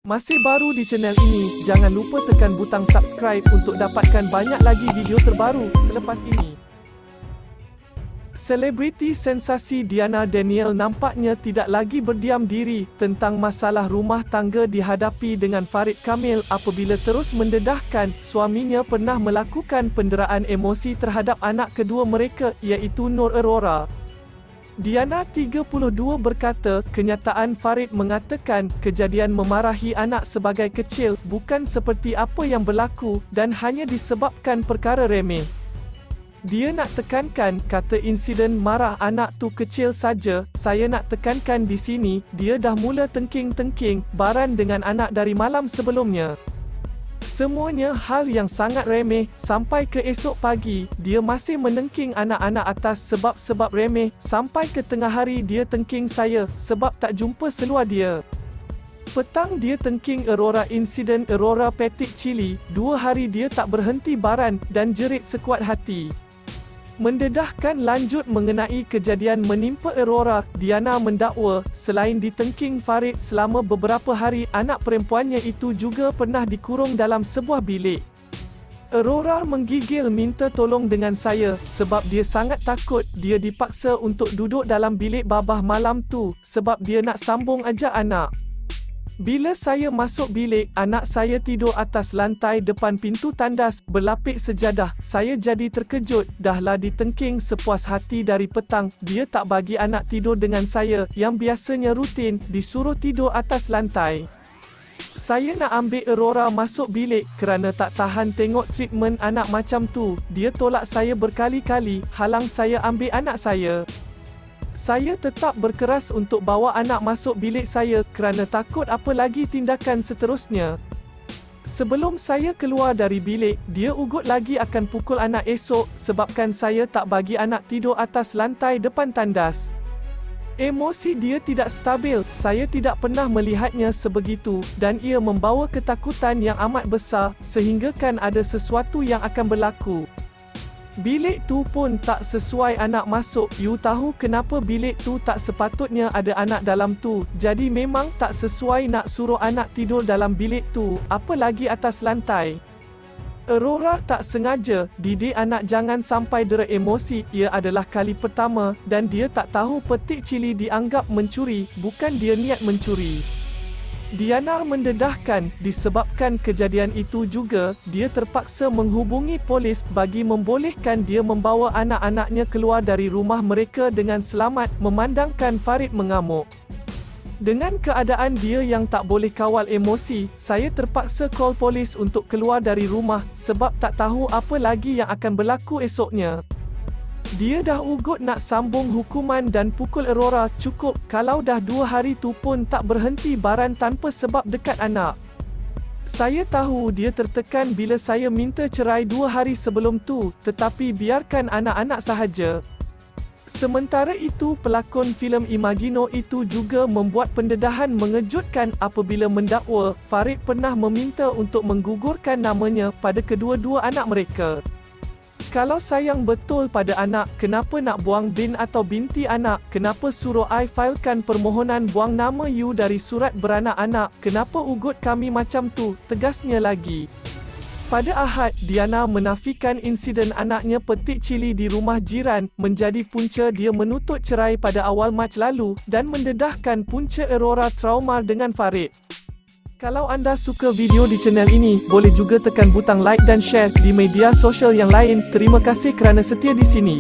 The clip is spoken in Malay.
Masih baru di channel ini, jangan lupa tekan butang subscribe untuk dapatkan banyak lagi video terbaru selepas ini. Selebriti sensasi Diana Daniel nampaknya tidak lagi berdiam diri tentang masalah rumah tangga dihadapi dengan Farid Kamil apabila terus mendedahkan suaminya pernah melakukan penderaan emosi terhadap anak kedua mereka iaitu Nur Aurora. Diana 32 berkata, kenyataan Farid mengatakan kejadian memarahi anak sebagai kecil bukan seperti apa yang berlaku dan hanya disebabkan perkara remeh. Dia nak tekankan, kata insiden marah anak tu kecil saja, saya nak tekankan di sini, dia dah mula tengking-tengking, baran dengan anak dari malam sebelumnya. Semuanya hal yang sangat remeh, sampai ke esok pagi, dia masih menengking anak-anak atas sebab-sebab remeh, sampai ke tengah hari dia tengking saya, sebab tak jumpa seluar dia. Petang dia tengking Aurora insiden Aurora Petik Cili, 2 hari dia tak berhenti baran, dan jerit sekuat hati. Mendedahkan lanjut mengenai kejadian menimpa Aurora, Diana mendakwa, selain ditengking Farid selama beberapa hari, anak perempuannya itu juga pernah dikurung dalam sebuah bilik. Aurora menggigil minta tolong dengan saya, sebab dia sangat takut, dia dipaksa untuk duduk dalam bilik babah malam tu, sebab dia nak sambung ajak anak. Bila saya masuk bilik, anak saya tidur atas lantai depan pintu tandas, berlapik sejadah. Saya jadi terkejut, dahlah ditengking sepuas hati dari petang, dia tak bagi anak tidur dengan saya, yang biasanya rutin, disuruh tidur atas lantai. Saya nak ambil Aurora masuk bilik, kerana tak tahan tengok treatment anak macam tu, dia tolak saya berkali-kali, halang saya ambil anak saya. Saya tetap berkeras untuk bawa anak masuk bilik saya kerana takut apa lagi tindakan seterusnya. Sebelum saya keluar dari bilik, dia ugut lagi akan pukul anak esok sebabkan saya tak bagi anak tidur atas lantai depan tandas. Emosi dia tidak stabil, saya tidak pernah melihatnya sebegitu dan ia membawa ketakutan yang amat besar sehinggakan ada sesuatu yang akan berlaku. Bilik tu pun tak sesuai anak masuk, you tahu kenapa bilik tu tak sepatutnya ada anak dalam tu, jadi memang tak sesuai nak suruh anak tidur dalam bilik tu, apa lagi atas lantai. Aurora tak sengaja, didik anak jangan sampai dera emosi, ia adalah kali pertama, dan dia tak tahu Petik Cili dianggap mencuri, bukan dia niat mencuri. Diana mendedahkan, disebabkan kejadian itu juga, dia terpaksa menghubungi polis bagi membolehkan dia membawa anak-anaknya keluar dari rumah mereka dengan selamat, memandangkan Farid mengamuk. Dengan keadaan dia yang tak boleh kawal emosi, saya terpaksa call polis untuk keluar dari rumah, sebab tak tahu apa lagi yang akan berlaku esoknya. Dia dah ugut nak sambung hukuman dan pukul Aurora, cukup, kalau dah 2 hari tu pun tak berhenti baran tanpa sebab dekat anak. Saya tahu dia tertekan bila saya minta cerai 2 hari sebelum tu, tetapi biarkan anak-anak sahaja. Sementara itu pelakon filem Imagino itu juga membuat pendedahan mengejutkan apabila mendakwa, Farid pernah meminta untuk menggugurkan namanya pada kedua-dua anak mereka. Kalau sayang betul pada anak, kenapa nak buang bin atau binti anak? Kenapa suruh I filekan permohonan buang nama you dari surat beranak anak? Kenapa ugut kami macam tu? Tegasnya lagi. Pada Ahad, Diana menafikan insiden anaknya Petik Cili di rumah jiran menjadi punca dia menuntut cerai pada awal Mac lalu dan mendedahkan punca Aurora trauma dengan Farid. Kalau anda suka video di channel ini, boleh juga tekan butang like dan share di media sosial yang lain. Terima kasih kerana setia di sini.